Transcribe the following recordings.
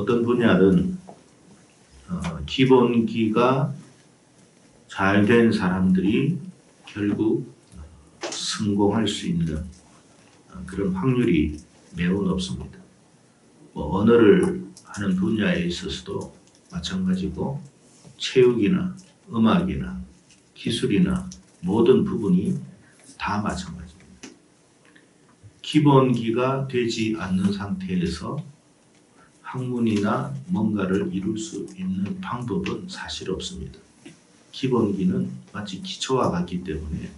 어떤 분야든 기본기가 잘 된 사람들이 결국 성공할 수 있는 그런 확률이 매우 높습니다. 언어를 하는 분야에 있어서도 마찬가지고 체육이나 음악이나 기술이나 모든 부분이 다 마찬가지입니다. 기본기가 되지 않는 상태에서 학문이나 뭔가를 이룰 수 있는 방법은 사실 없습니다. 기본기는 마치 기초와 같기 때문에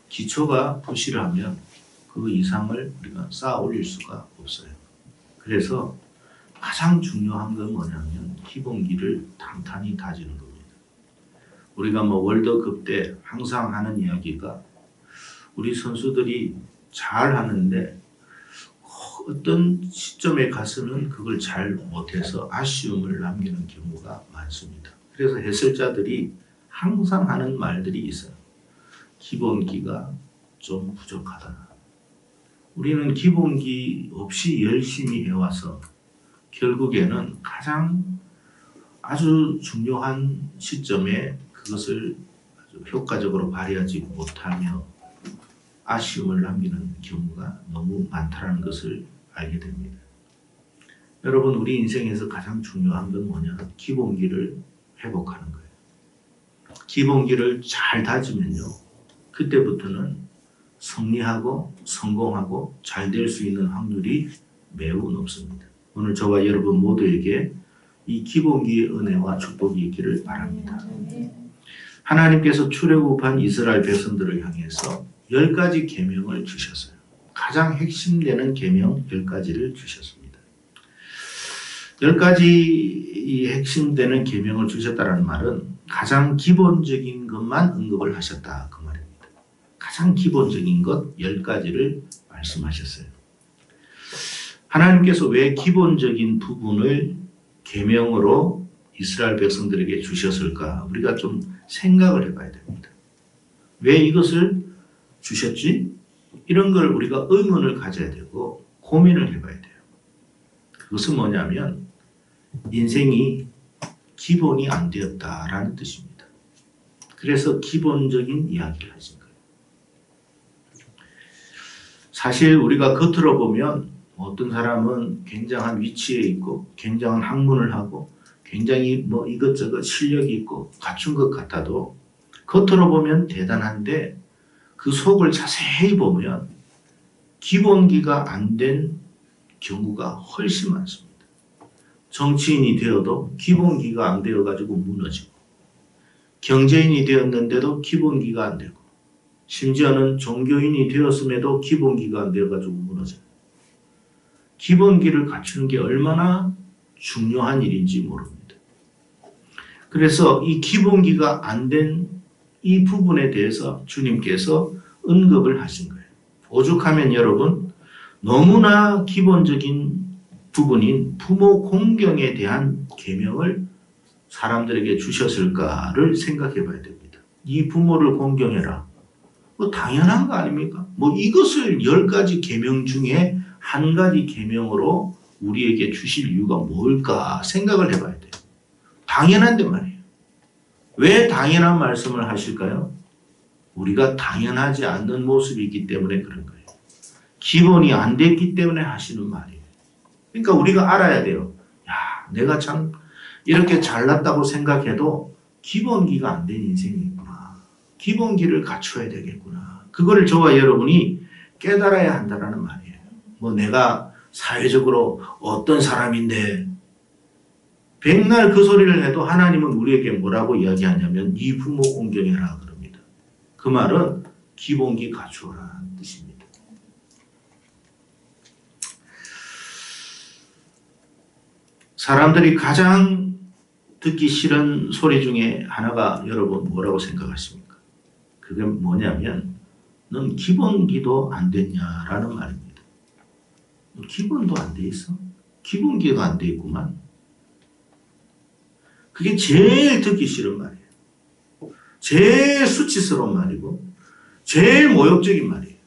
기초가 부실하면 그 이상을 우리가 쌓아 올릴 수가 없어요. 그래서 가장 중요한 건 뭐냐면 기본기를 탄탄히 다지는 겁니다. 우리가 월드컵 때 항상 하는 이야기가 우리 선수들이 잘 하는데 어떤 시점에 가서는 그걸 잘 못해서 아쉬움을 남기는 경우가 많습니다. 그래서 해설자들이 항상 하는 말들이 있어요. 기본기가 좀 부족하다. 우리는 기본기 없이 열심히 해와서 결국에는 가장 아주 중요한 시점에 그것을 아주 효과적으로 발휘하지 못하며 아쉬움을 남기는 경우가 너무 많다는 것을 알게 됩니다. 여러분, 우리 인생에서 가장 중요한 건 뭐냐? 기본기를 회복하는 거예요. 기본기를 잘 다지면요, 그때부터는 승리하고 성공하고 잘 될 수 있는 확률이 매우 높습니다. 오늘 저와 여러분 모두에게 이 기본기의 은혜와 축복이 있기를 바랍니다. 하나님께서 출애굽한 이스라엘 백성들을 향해서 10가지 계명을 주셨어요. 가장 핵심되는 계명 10가지를 주셨습니다. 10가지 이 핵심되는 계명을 주셨다는 말은 가장 기본적인 것만 언급을 하셨다, 그 말입니다. 가장 기본적인 것 10가지를 말씀하셨어요. 하나님께서 왜 기본적인 부분을 계명으로 이스라엘 백성들에게 주셨을까? 우리가 좀 생각을 해봐야 됩니다. 왜 이것을 주셨지? 이런 걸 우리가 의문을 가져야 되고 고민을 해봐야 돼요. 그것은 뭐냐면 인생이 기본이 안 되었다라는 뜻입니다. 그래서 기본적인 이야기를 하신 거예요. 사실 우리가 겉으로 보면 어떤 사람은 굉장한 위치에 있고 굉장한 학문을 하고 굉장히 이것저것 실력이 있고 갖춘 것 같아도 겉으로 보면 대단한데 그 속을 자세히 보면 기본기가 안 된 경우가 훨씬 많습니다. 정치인이 되어도 기본기가 안 되어가지고 무너지고, 경제인이 되었는데도 기본기가 안 되고, 심지어는 종교인이 되었음에도 기본기가 안 되어가지고 무너져요. 기본기를 갖추는 게 얼마나 중요한 일인지 모릅니다. 그래서 이 기본기가 안 된 이 부분에 대해서 주님께서 언급을 하신 거예요. 오죽하면 여러분, 너무나 기본적인 부분인 부모 공경에 대한 계명을 사람들에게 주셨을까를 생각해 봐야 됩니다. 이 부모를 공경해라. 당연한 거 아닙니까? 이것을 10가지 계명 중에 한 가지 계명으로 우리에게 주실 이유가 뭘까 생각을 해봐야 돼요. 당연한데 말이에요. 왜 당연한 말씀을 하실까요? 우리가 당연하지 않는 모습이 있기 때문에 그런 거예요. 기본이 안 됐기 때문에 하시는 말이에요. 그러니까 우리가 알아야 돼요. 내가 참 이렇게 잘났다고 생각해도 기본기가 안 된 인생이 있구나. 기본기를 갖춰야 되겠구나. 그거를 저와 여러분이 깨달아야 한다는 말이에요. 내가 사회적으로 어떤 사람인데 백날 그 소리를 해도 하나님은 우리에게 뭐라고 이야기하냐면 이 부모 공경해라 그럽니다. 그 말은 기본기 갖추어라 뜻입니다. 사람들이 가장 듣기 싫은 소리 중에 하나가 여러분 뭐라고 생각하십니까? 그게 뭐냐면 넌 기본기도 안 됐냐라는 말입니다. 너 기본도 안 돼 있어? 기본기가 안 돼 있구만. 그게 제일 듣기 싫은 말이에요. 제일 수치스러운 말이고 제일 모욕적인 말이에요.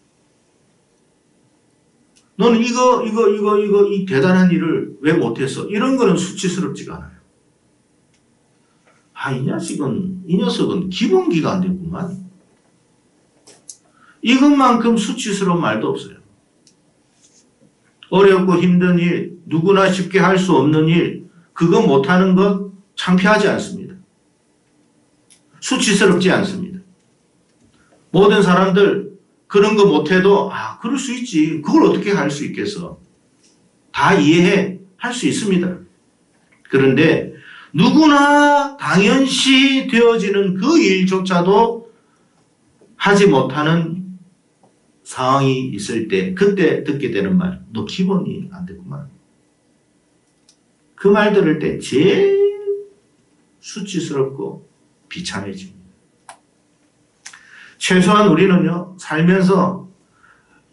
너는 이 대단한 일을 왜 못했어? 이런 거는 수치스럽지가 않아요. 이 녀석은 기본기가 안 됐구만. 이것만큼 수치스러운 말도 없어요. 어렵고 힘든 일, 누구나 쉽게 할 수 없는 일, 그거 못하는 것 창피하지 않습니다. 수치스럽지 않습니다. 모든 사람들 그런 거 못해도 그럴 수 있지. 그걸 어떻게 할 수 있겠어. 다 이해해. 할 수 있습니다. 그런데 누구나 당연시 되어지는 그 일조차도 하지 못하는 상황이 있을 때 그때 듣게 되는 말, 너 기본이 안 됐구만. 그 말 들을 때 제일 수치스럽고 비참해집니다. 최소한 우리는요, 살면서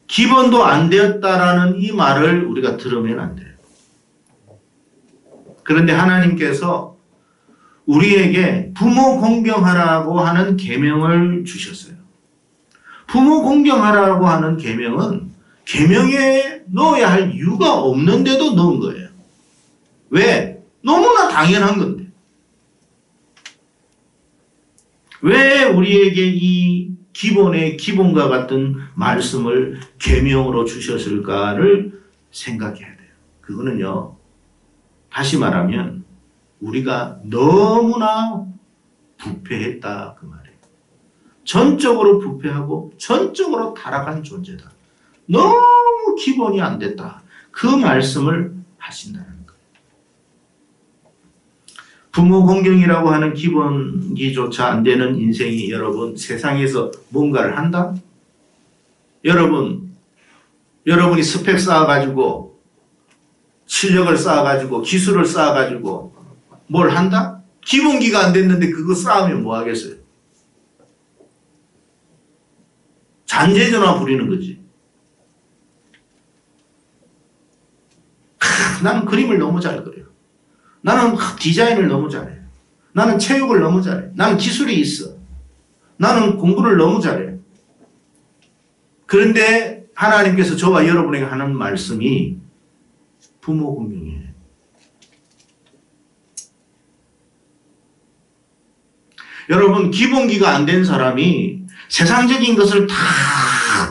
기본도 안 되었다라는 이 말을 우리가 들으면 안 돼요. 그런데 하나님께서 우리에게 부모 공경하라고 하는 계명을 주셨어요. 부모 공경하라고 하는 계명은 계명에 넣어야 할 이유가 없는데도 넣은 거예요. 왜? 너무나 당연한 건데. 왜 우리에게 이 기본의 기본과 같은 말씀을 계명으로 주셨을까를 생각해야 돼요. 그거는요, 다시 말하면 우리가 너무나 부패했다 그 말이에요. 전적으로 부패하고 전적으로 타락한 존재다. 너무 기본이 안 됐다. 그 말씀을 하신다는 거예요. 부모 공경이라고 하는 기본기조차 안 되는 인생이 여러분 세상에서 뭔가를 한다? 여러분이 스펙 쌓아가지고 실력을 쌓아가지고 기술을 쌓아가지고 뭘 한다? 기본기가 안 됐는데 그거 쌓으면 뭐 하겠어요? 잔재주나 부리는 거지. 나는 그림을 너무 잘 그려요. 나는 디자인을 너무 잘해. 나는 체육을 너무 잘해. 나는 기술이 있어. 나는 공부를 너무 잘해. 그런데 하나님께서 저와 여러분에게 하는 말씀이 부모 공경이에요. 여러분, 기본기가 안 된 사람이 세상적인 것을 다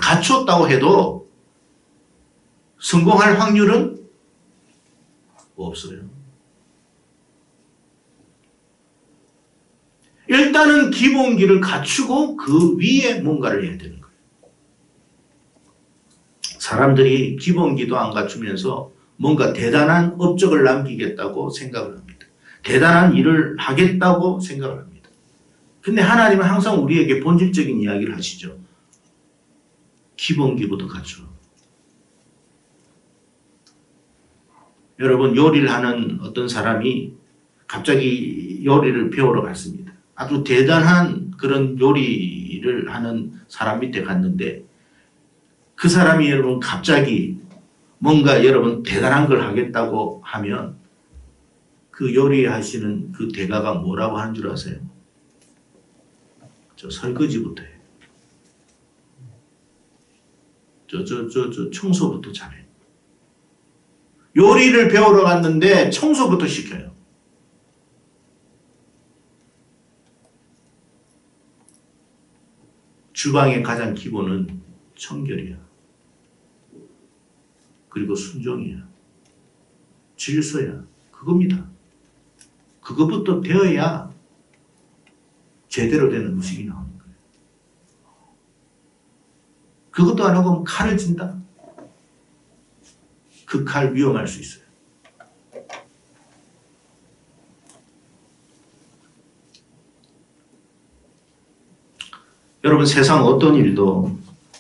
갖추었다고 해도 성공할 확률은 없어요. 일단은 기본기를 갖추고 그 위에 뭔가를 해야 되는 거예요. 사람들이 기본기도 안 갖추면서 뭔가 대단한 업적을 남기겠다고 생각을 합니다. 대단한 일을 하겠다고 생각을 합니다. 근데 하나님은 항상 우리에게 본질적인 이야기를 하시죠. 기본기부터 갖춰. 여러분, 요리를 하는 어떤 사람이 갑자기 요리를 배우러 갔습니다. 아주 대단한 그런 요리를 하는 사람 밑에 갔는데 그 사람이 여러분 갑자기 뭔가 여러분 대단한 걸 하겠다고 하면 그 요리하시는 그 대가가 뭐라고 하는 줄 아세요? 저 설거지부터 해. 저 청소부터 잘해. 요리를 배우러 갔는데 청소부터 시켜요. 주방의 가장 기본은 청결이야. 그리고 순종이야. 질서야. 그겁니다. 그것부터 되어야 제대로 되는 음식이 나오는 거예요. 그것도 안 하고 칼을 진다? 그 칼 위험할 수 있어요. 여러분 세상 어떤 일도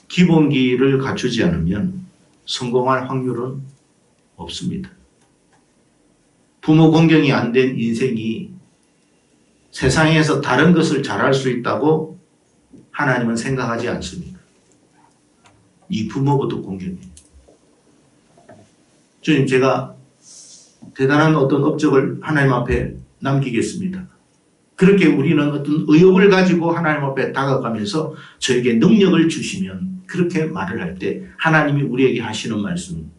기본기를 갖추지 않으면 성공할 확률은 없습니다. 부모 공경이 안 된 인생이 세상에서 다른 것을 잘할 수 있다고 하나님은 생각하지 않습니다. 이 부모부터 공경해요. 주님, 제가 대단한 어떤 업적을 하나님 앞에 남기겠습니다. 그렇게 우리는 어떤 의욕을 가지고 하나님 앞에 다가가면서 저에게 능력을 주시면 그렇게 말을 할 때 하나님이 우리에게 하시는 말씀,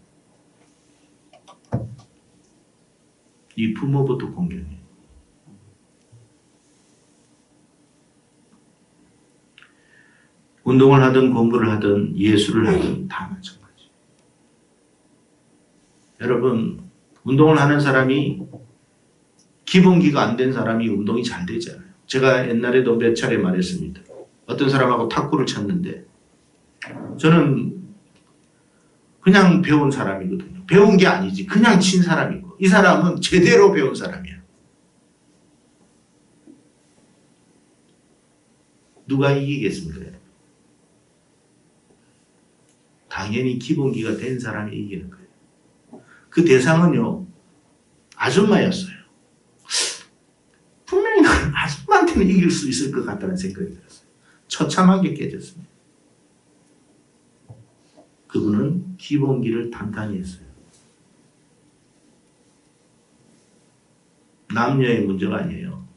이 부모부터 공경해요. 운동을 하든 공부를 하든 예술을 하든 다 마찬가지. 여러분, 운동을 하는 사람이 기본기가 안 된 사람이 운동이 잘 되잖아요. 제가 옛날에도 몇 차례 말했습니다. 어떤 사람하고 탁구를 쳤는데 저는 그냥 배운 사람이거든요. 배운 게 아니지. 그냥 친 사람이고 이 사람은 제대로 배운 사람이야. 누가 이기겠습니까? 당연히 기본기가 된 사람이 이기는 거예요. 그 대상은요, 아줌마였어요. 분명히 아줌마한테는 이길 수 있을 것 같다는 생각이 들었어요. 처참하게 깨졌습니다. 그분은 기본기를 단단히 했어요. 남녀의 문제가 아니에요.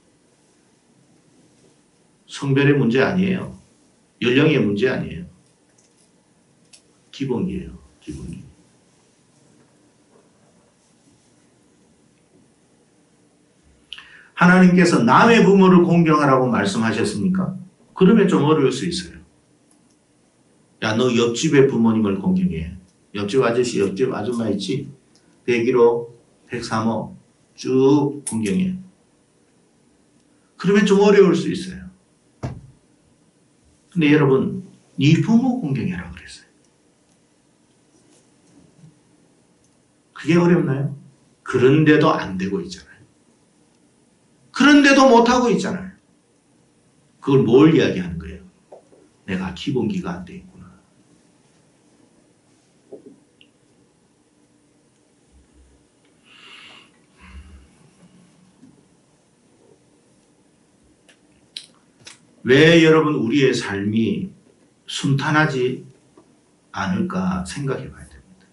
성별의 문제 아니에요. 연령의 문제 아니에요. 기본기예요. 기본기. 하나님께서 남의 부모를 공경하라고 말씀하셨습니까? 그러면 좀 어려울 수 있어요. 야, 너 옆집의 부모님을 공경해. 옆집 아저씨, 옆집 아줌마 있지? 101호, 103호 쭉 공경해. 그러면 좀 어려울 수 있어요. 근데 여러분, 네 부모 공경해라 그랬어요. 그게 어렵나요? 그런데도 안 되고 있잖아요. 그런데도 못하고 있잖아요. 그걸 뭘 이야기하는 거예요? 내가 기본기가 안 돼 있구나. 왜 여러분 우리의 삶이 순탄하지 않을까 생각해 봐야 됩니다.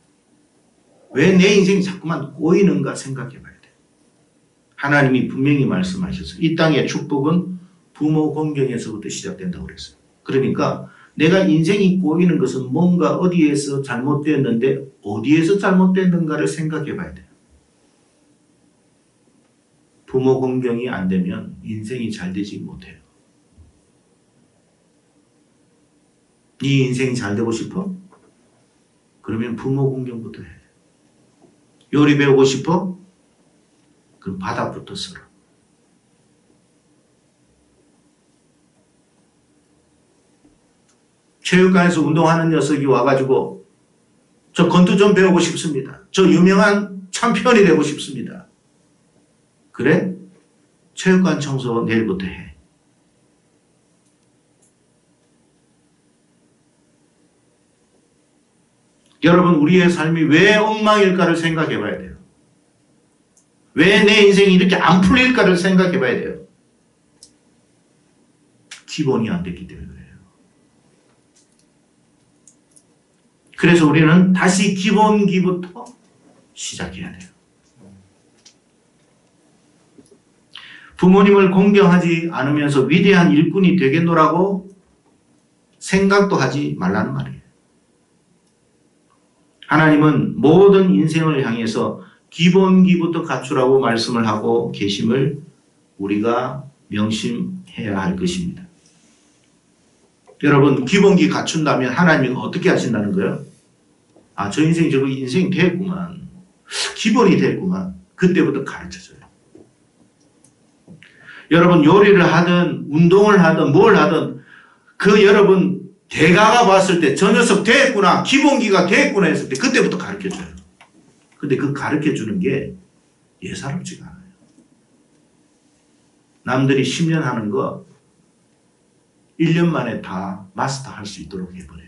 왜 내 인생이 자꾸만 꼬이는가 생각해 봐야 돼요. 하나님이 분명히 말씀하셨어요. 이 땅의 축복은 부모 공경에서부터 시작된다고 그랬어요. 그러니까 내가 인생이 꼬이는 것은 뭔가 어디에서 잘못되었는데 어디에서 잘못됐는가를 생각해 봐야 돼요. 부모 공경이 안 되면 인생이 잘 되지 못해요. 네 인생이 잘 되고 싶어? 그러면 부모 공경부터 해. 요리 배우고 싶어? 그럼 바닥부터 쓸어. 체육관에서 운동하는 녀석이 와가지고 저 권투 좀 배우고 싶습니다. 저 유명한 챔피언이 되고 싶습니다. 그래? 체육관 청소 내일부터 해. 여러분, 우리의 삶이 왜 엉망일까를 생각해 봐야 돼요. 왜 내 인생이 이렇게 안 풀릴까를 생각해 봐야 돼요. 기본이 안 됐기 때문에 그래요. 그래서 우리는 다시 기본기부터 시작해야 돼요. 부모님을 공경하지 않으면서 위대한 일꾼이 되겠노라고 생각도 하지 말라는 말이에요. 하나님은 모든 인생을 향해서 기본기부터 갖추라고 말씀을 하고 계심을 우리가 명심해야 할 것입니다. 여러분, 기본기 갖춘다면 하나님은 어떻게 하신다는 거예요? 아, 저 인생이 저거 인생이 됐구만. 기본이 됐구만. 그때부터 가르쳐줘요. 여러분, 요리를 하든 운동을 하든 뭘 하든 그 여러분 대가가 봤을 때 저 녀석 됐구나, 기본기가 됐구나 했을 때 그때부터 가르쳐줘요. 근데 그 가르쳐주는 게 예사롭지가 않아요. 남들이 10년 하는 거 1년 만에 다 마스터할 수 있도록 해버려요.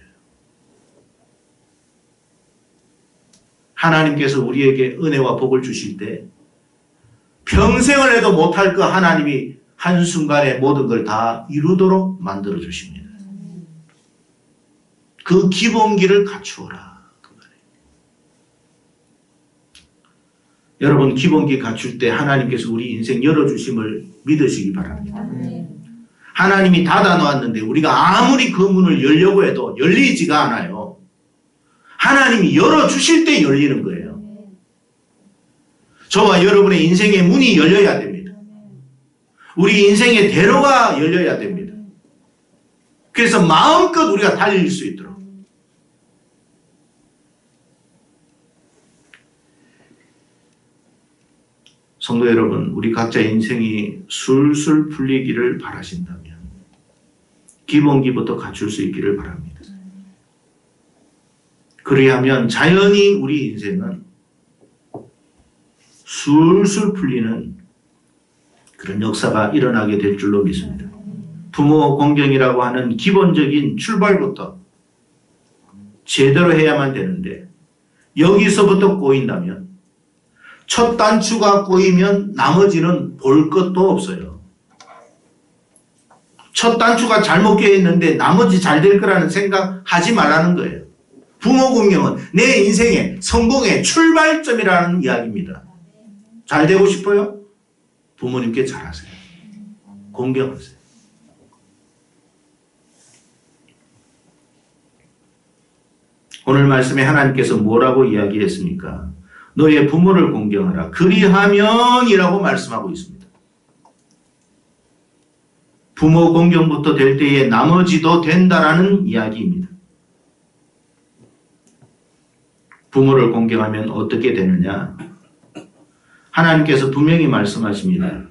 하나님께서 우리에게 은혜와 복을 주실 때 평생을 해도 못할 그 하나님이 한순간에 모든 걸 다 이루도록 만들어 주십니다. 그 기본기를 갖추어라. 그 말이에요. 여러분 기본기 갖출 때 하나님께서 우리 인생 열어주심을 믿으시기 바랍니다. 하나님이 닫아 놓았는데 우리가 아무리 그 문을 열려고 해도 열리지가 않아요. 하나님이 열어주실 때 열리는 거예요. 저와 여러분의 인생의 문이 열려야 됩니다. 우리 인생의 대로가 열려야 됩니다. 그래서 마음껏 우리가 달릴 수 있도록. 성도 여러분, 우리 각자의 인생이 술술 풀리기를 바라신다면 기본기부터 갖출 수 있기를 바랍니다. 그리하면 자연히 우리 인생은 술술 풀리는 그런 역사가 일어나게 될 줄로 믿습니다. 부모 공경이라고 하는 기본적인 출발부터 제대로 해야만 되는데 여기서부터 꼬인다면 첫 단추가 꼬이면 나머지는 볼 것도 없어요. 첫 단추가 잘못 껴있는데 나머지 잘 될 거라는 생각 하지 말라는 거예요. 부모 공경은 내 인생의 성공의 출발점이라는 이야기입니다. 잘 되고 싶어요? 부모님께 잘하세요. 공경하세요. 오늘 말씀에 하나님께서 뭐라고 이야기했습니까? 너의 부모를 공경하라. 그리하면이라고 말씀하고 있습니다. 부모 공경부터 될 때에 나머지도 된다라는 이야기입니다. 부모를 공경하면 어떻게 되느냐? 하나님께서 분명히 말씀하십니다.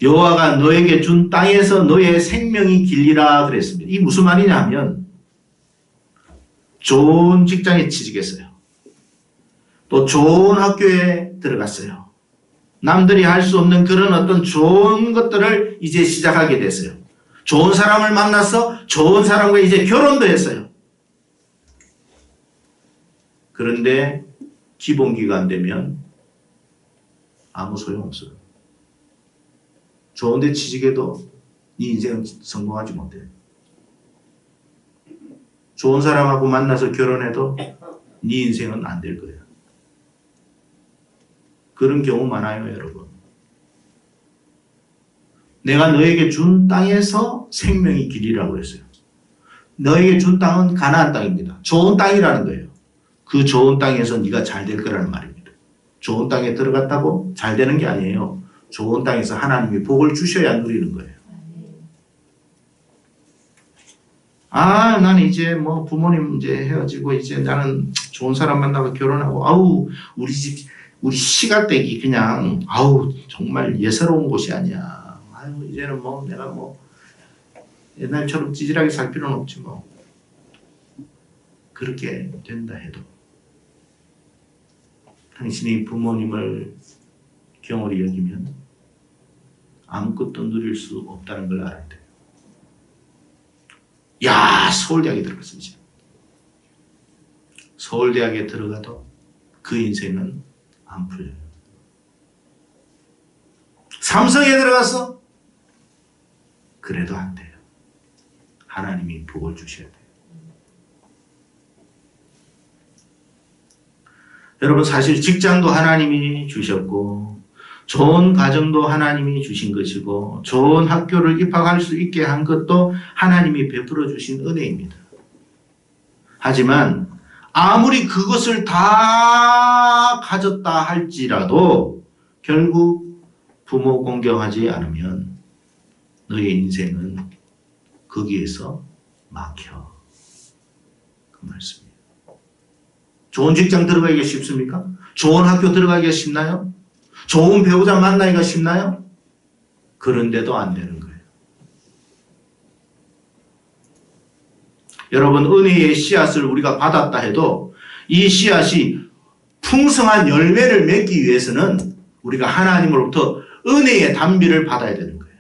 여호와가 너에게 준 땅에서 너의 생명이 길리라 그랬습니다. 이 무슨 말이냐 하면 좋은 직장에 취직했어요. 또 좋은 학교에 들어갔어요. 남들이 할 수 없는 그런 어떤 좋은 것들을 이제 시작하게 됐어요. 좋은 사람을 만나서 좋은 사람과 이제 결혼도 했어요. 그런데 기본기가 안 되면 아무 소용없어요. 좋은 데 취직해도 네 인생은 성공하지 못해요. 좋은 사람하고 만나서 결혼해도 네 인생은 안 될 거예요. 그런 경우 많아요, 여러분. 내가 너에게 준 땅에서 생명이 길이라고 했어요. 너에게 준 땅은 가나안 땅입니다. 좋은 땅이라는 거예요. 그 좋은 땅에서 네가 잘 될 거라는 말입니다. 좋은 땅에 들어갔다고 잘 되는 게 아니에요. 좋은 땅에서 하나님이 복을 주셔야 누리는 거예요. 아, 나는 이제 뭐 부모님 이제 헤어지고 이제 나는 좋은 사람 만나고 결혼하고 아우 우리 집 우리 시가댁이 그냥 아우 정말 예사로운 곳이 아니야. 아유 이제는 뭐 내가 뭐 옛날처럼 찌질하게 살 필요는 없지 뭐. 그렇게 된다 해도 당신이 부모님을 경홀히 여기면 아무것도 누릴 수 없다는 걸 알아야 돼요. 야, 서울대학에 들어갔습니다. 서울대학에 들어가도 그 인생은 안 풀려요. 삼성에 들어가서 그래도 안 돼요. 하나님이 복을 주셔야 돼요. 여러분 사실 직장도 하나님이 주셨고 좋은 가정도 하나님이 주신 것이고 좋은 학교를 입학할 수 있게 한 것도 하나님이 베풀어 주신 은혜입니다. 하지만 아무리 그것을 다 가졌다 할지라도 결국 부모 공경하지 않으면 너의 인생은 거기에서 막혀. 그 말씀이에요. 좋은 직장 들어가기가 쉽습니까? 좋은 학교 들어가기가 쉽나요? 좋은 배우자 만나기가 쉽나요? 그런데도 안 되는 거예요. 여러분 은혜의 씨앗을 우리가 받았다 해도 이 씨앗이 풍성한 열매를 맺기 위해서는 우리가 하나님으로부터 은혜의 단비를 받아야 되는 거예요.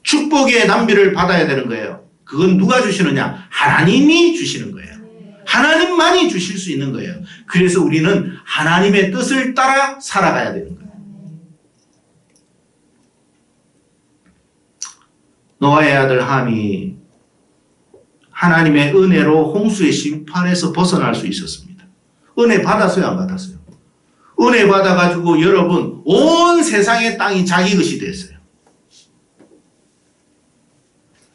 축복의 단비를 받아야 되는 거예요. 그건 누가 주시느냐? 하나님이 주시는 거예요. 하나님만이 주실 수 있는 거예요. 그래서 우리는 하나님의 뜻을 따라 살아가야 되는 거예요. 노아의 아들 함이 하나님의 은혜로 홍수의 심판에서 벗어날 수 있었습니다. 은혜 받았어요, 안 받았어요? 은혜 받아가지고 여러분 온 세상의 땅이 자기 것이 됐어요.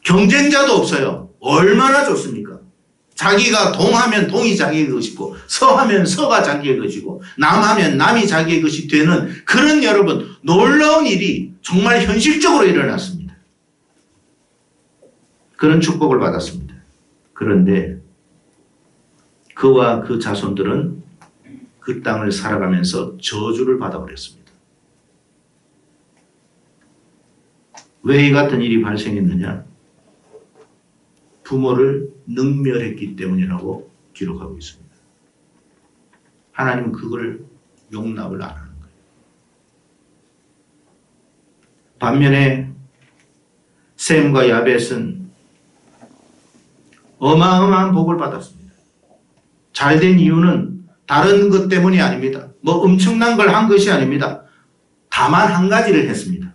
경쟁자도 없어요. 얼마나 좋습니까? 자기가 동하면 동이 자기의 것이고 서하면 서가 자기의 것이고 남하면 남이 자기의 것이 되는 그런 여러분 놀라운 일이 정말 현실적으로 일어났습니다. 그런 축복을 받았습니다. 그런데 그와 그 자손들은 그 땅을 살아가면서 저주를 받아버렸습니다. 왜 이 같은 일이 발생했느냐? 부모를 능멸했기 때문이라고 기록하고 있습니다. 하나님은 그걸 용납을 안 하는 거예요. 반면에 셈과 야벳은 어마어마한 복을 받았습니다. 잘된 이유는 다른 것 때문이 아닙니다. 뭐 엄청난 걸 한 것이 아닙니다. 다만 한 가지를 했습니다.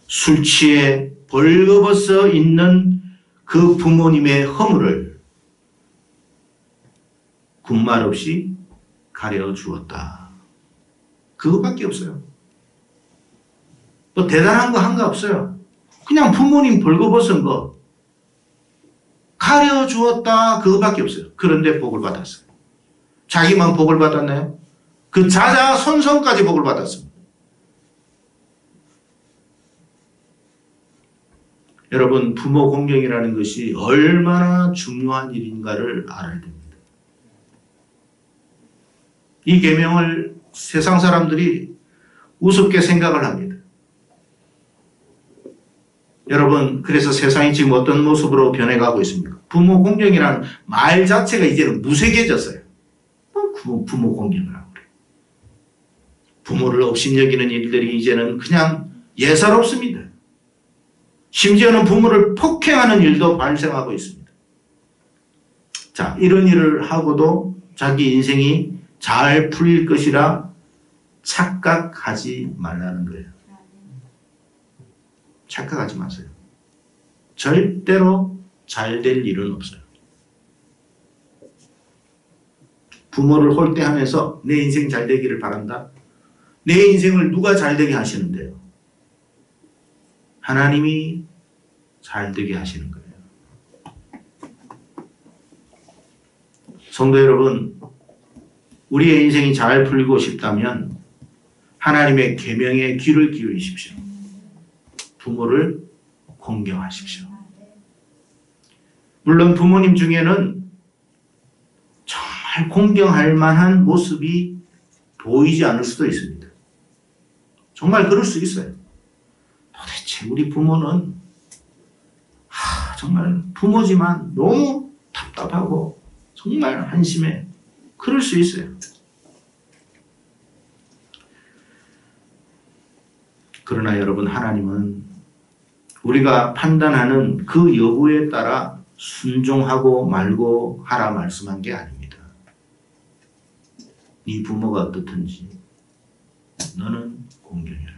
술 취해 벌거벗어 있는 그 부모님의 허물을 군말 없이 가려주었다. 그것밖에 없어요. 뭐 대단한 거 한 거 없어요. 그냥 부모님 벌거벗은 거 가려주었다. 그것밖에 없어요. 그런데 복을 받았어요. 자기만 복을 받았나요? 그 자자손손까지 복을 받았습니다. 여러분, 부모 공경이라는 것이 얼마나 중요한 일인가를 알아야 됩니다. 이 계명을 세상 사람들이 우습게 생각을 합니다. 여러분, 그래서 세상이 지금 어떤 모습으로 변해가고 있습니까? 부모 공경이라는 말 자체가 이제는 무색해졌어요. 부모 공경을 하고 그래요. 부모를 업신여기는 일들이 이제는 그냥 예사롭습니다. 심지어는 부모를 폭행하는 일도 발생하고 있습니다. 자, 이런 일을 하고도 자기 인생이 잘 풀릴 것이라 착각하지 말라는 거예요. 착각하지 마세요. 절대로 잘 될 일은 없어요. 부모를 홀대하면서 내 인생 잘 되기를 바란다. 내 인생을 누가 잘 되게 하시는데요? 하나님이 잘 되게 하시는 거예요. 성도 여러분, 우리의 인생이 잘 풀리고 싶다면 하나님의 계명에 귀를 기울이십시오. 부모를 공경하십시오. 물론 부모님 중에는 정말 공경할 만한 모습이 보이지 않을 수도 있습니다. 정말 그럴 수 있어요. 도대체 우리 부모는 정말 부모지만 너무 답답하고 정말 한심해. 그럴 수 있어요. 그러나 여러분, 하나님은 우리가 판단하는 그 여부에 따라 순종하고 말고 하라 말씀한 게 아닙니다. 네 부모가 어떻든지 너는 공경해라.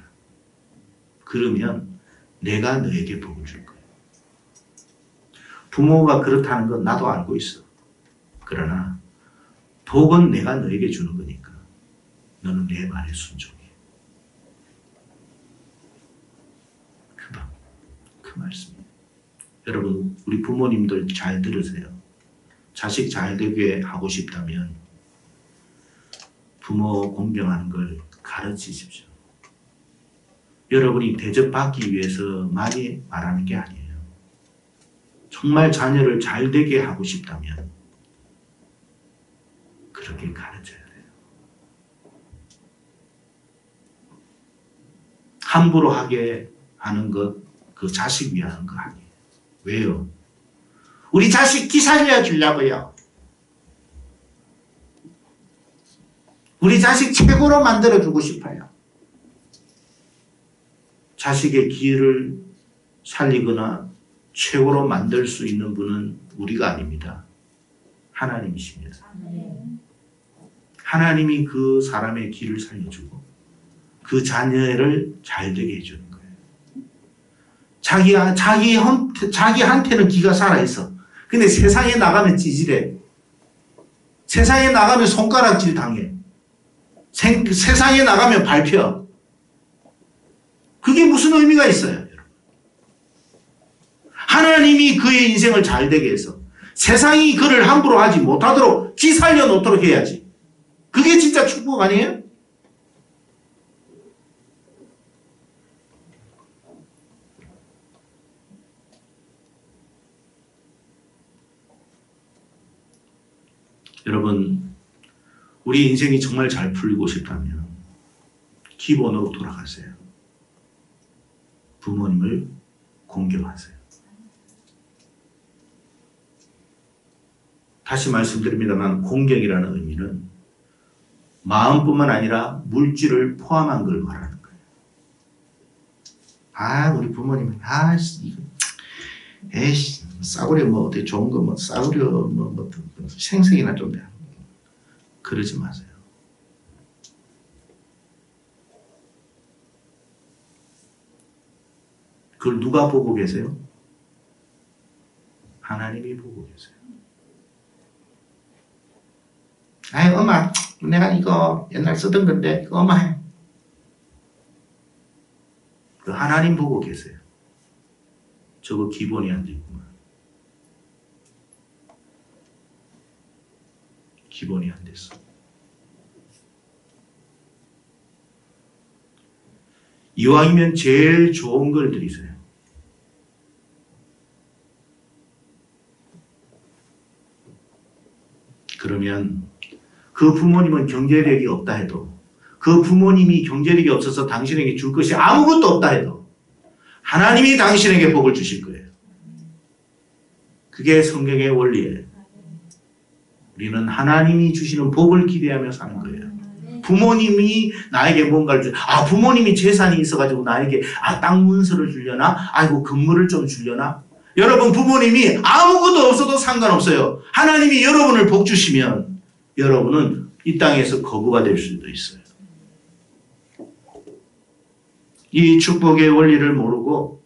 그러면 내가 너에게 복을 줄 거야. 부모가 그렇다는 건 나도 알고 있어. 그러나 복은 내가 너에게 주는 거니까 너는 내 말에 순종해. 그 말씀이에요. 여러분, 우리 부모님들 잘 들으세요. 자식 잘 되게 하고 싶다면 부모 공경하는 걸 가르치십시오. 여러분이 대접받기 위해서 많이 말하는 게 아니에요. 정말 자녀를 잘 되게 하고 싶다면 그렇게 가르쳐야 돼요. 함부로 하게 하는 것, 그 자식 위한 거 아니에요. 왜요? 우리 자식 기 살려주려고요. 우리 자식 최고로 만들어주고 싶어요. 자식의 기를 살리거나 최고로 만들 수 있는 분은 우리가 아닙니다. 하나님이십니다. 하나님이 그 사람의 길을 살려주고 그 자녀를 잘 되게 해주는 거예요. 자기한테는 기가 살아있어. 근데 세상에 나가면 찌질해. 세상에 나가면 손가락질 당해. 세상에 나가면 밟혀. 그게 무슨 의미가 있어요, 여러분? 하나님이 그의 인생을 잘 되게 해서 세상이 그를 함부로 하지 못하도록 지 살려놓도록 해야지. 그게 진짜 축복 아니에요? 여러분, 우리 인생이 정말 잘 풀리고 싶다면 기본으로 돌아가세요. 부모님을 공경하세요. 다시 말씀드립니다만 공경이라는 의미는 마음뿐만 아니라 물질을 포함한 걸 말하는 거예요. 아, 우리 부모님은 이거 에이씨 싸구려 뭐 어떻게 좋은 거 뭐 싸구려 뭐 생색이나 좀 내. 그러지 마세요. 그걸 누가 보고 계세요? 하나님이 보고 계세요. 아이 엄마 내가 이거 옛날 쓰던 건데 이거 엄마 해. 그 하나님 보고 계세요. 저거 기본이 안 돼 있구만. 기본이 안 됐어. 이왕이면 제일 좋은 걸 드리세요. 그러면 그 부모님은 경제력이 없다 해도, 그 부모님이 경제력이 없어서 당신에게 줄 것이 아무것도 없다 해도 하나님이 당신에게 복을 주실 거예요. 그게 성경의 원리예요. 우리는 하나님이 주시는 복을 기대하며 사는 거예요. 부모님이 나에게 뭔가를 부모님이 재산이 있어가지고 나에게 땅 문서를 주려나? 아이고 건물을 좀 주려나? 여러분, 부모님이 아무것도 없어도 상관없어요. 하나님이 여러분을 복 주시면 여러분은 이 땅에서 거부가 될 수도 있어요. 이 축복의 원리를 모르고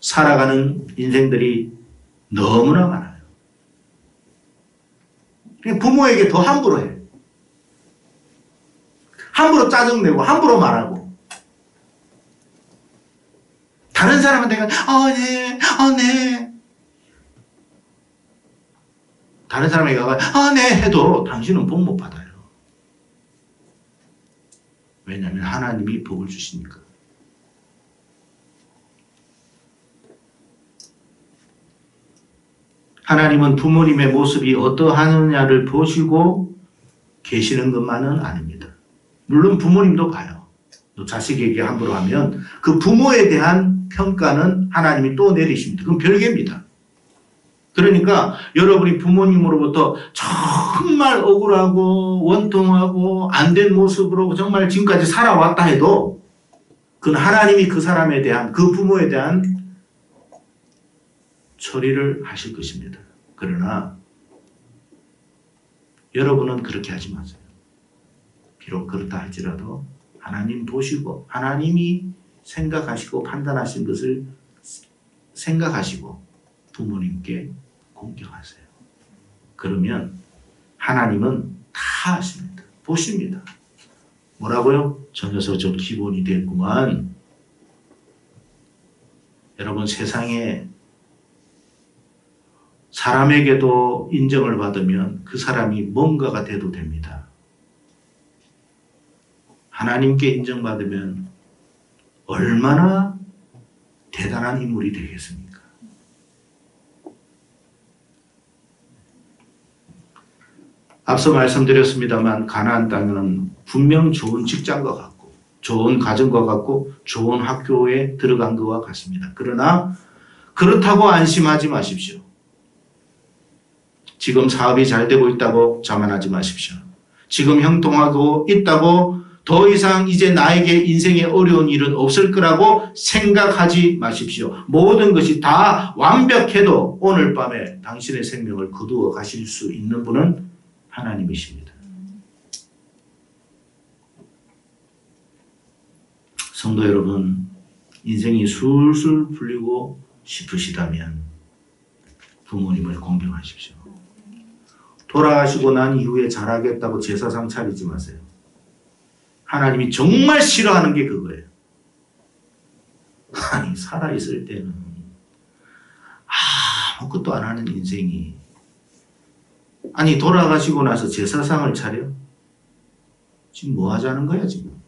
살아가는 인생들이 너무나 많아요. 부모에게 더 함부로 해. 함부로 짜증내고 함부로 말하고 다른 사람한테 네. 다른 사람에게 가서 네 해도 당신은 복 못 받아요. 왜냐하면 하나님이 복을 주시니까. 하나님은 부모님의 모습이 어떠하느냐를 보시고 계시는 것만은 아닙니다. 물론 부모님도 봐요. 또 자식에게 함부로 하면 그 부모에 대한 평가는 하나님이 또 내리십니다. 그건 별개입니다. 그러니까 여러분이 부모님으로부터 정말 억울하고 원통하고 안 된 모습으로 정말 지금까지 살아왔다 해도 그건 하나님이 그 사람에 대한, 그 부모에 대한 처리를 하실 것입니다. 그러나 여러분은 그렇게 하지 마세요. 비록 그렇다 할지라도 하나님 보시고 하나님이 생각하시고 판단하신 것을 생각하시고 부모님께 공경하세요. 그러면 하나님은 다 아십니다. 보십니다. 뭐라고요? 저 녀석 저 기본이 됐구만. 여러분, 세상에 사람에게도 인정을 받으면 그 사람이 뭔가가 돼도 됩니다. 하나님께 인정받으면 얼마나 대단한 인물이 되겠습니까? 앞서 말씀드렸습니다만 가나안 땅은 분명 좋은 직장과 같고 좋은 가정과 같고 좋은 학교에 들어간 것과 같습니다. 그러나 그렇다고 안심하지 마십시오. 지금 사업이 잘 되고 있다고 자만하지 마십시오. 지금 형통하고 있다고 더 이상 이제 나에게 인생에 어려운 일은 없을 거라고 생각하지 마십시오. 모든 것이 다 완벽해도 오늘 밤에 당신의 생명을 거두어 가실 수 있는 분은 하나님이십니다. 성도 여러분, 인생이 술술 풀리고 싶으시다면 부모님을 공경하십시오. 돌아가시고 난 이후에 잘하겠다고 제사상 차리지 마세요. 하나님이 정말 싫어하는 게 그거예요. 아니, 살아있을 때는 아무것도 안 하는 인생이, 아니 돌아가시고 나서 제사상을 차려? 지금 뭐 하자는 거야 지금?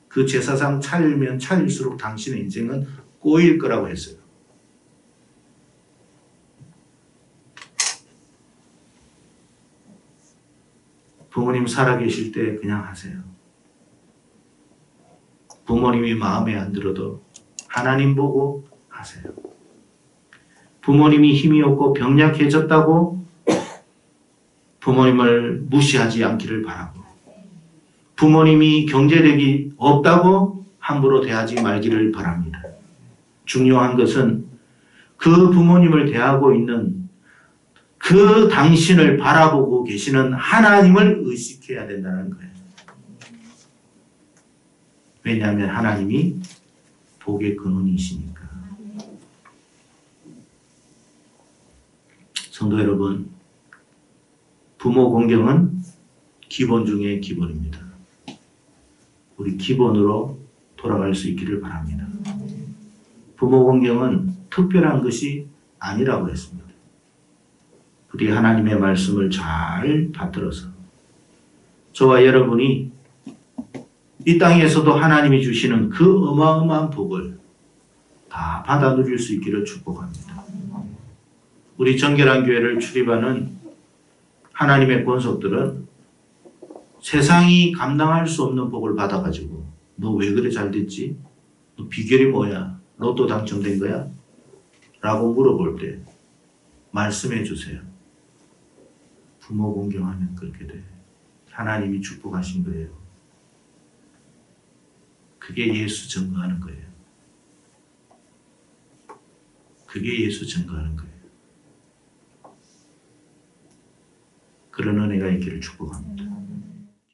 그 제사상 차리면 차릴수록 당신의 인생은 꼬일 거라고 했어요. 부모님 살아계실 때 그냥 하세요. 부모님이 마음에 안 들어도 하나님 보고 하세요. 부모님이 힘이 없고 병약해졌다고 부모님을 무시하지 않기를 바라고, 부모님이 경제력이 없다고 함부로 대하지 말기를 바랍니다. 중요한 것은 그 부모님을 대하고 있는 그 당신을 바라보고 계시는 하나님을 의식해야 된다는 거예요. 왜냐하면 하나님이 복의 근원이시니까. 성도 여러분, 부모 공경은 기본 중에 기본입니다. 우리 기본으로 돌아갈 수 있기를 바랍니다. 부모 공경은 특별한 것이 아니라고 했습니다. 우리 하나님의 말씀을 잘 받들어서 저와 여러분이 이 땅에서도 하나님이 주시는 그 어마어마한 복을 다 받아 누릴 수 있기를 축복합니다. 우리 정결한 교회를 출입하는 하나님의 권속들은 세상이 감당할 수 없는 복을 받아가지고 너 왜 그래 잘 됐지? 너 비결이 뭐야? 로또 당첨된 거야? 라고 물어볼 때 말씀해 주세요. 부모 공경하면 그렇게 돼. 하나님이 축복하신 거예요. 그게 예수 증거하는 거예요. 그게 예수 증거하는 거예요. 그런 은혜가 있기를 축복합니다.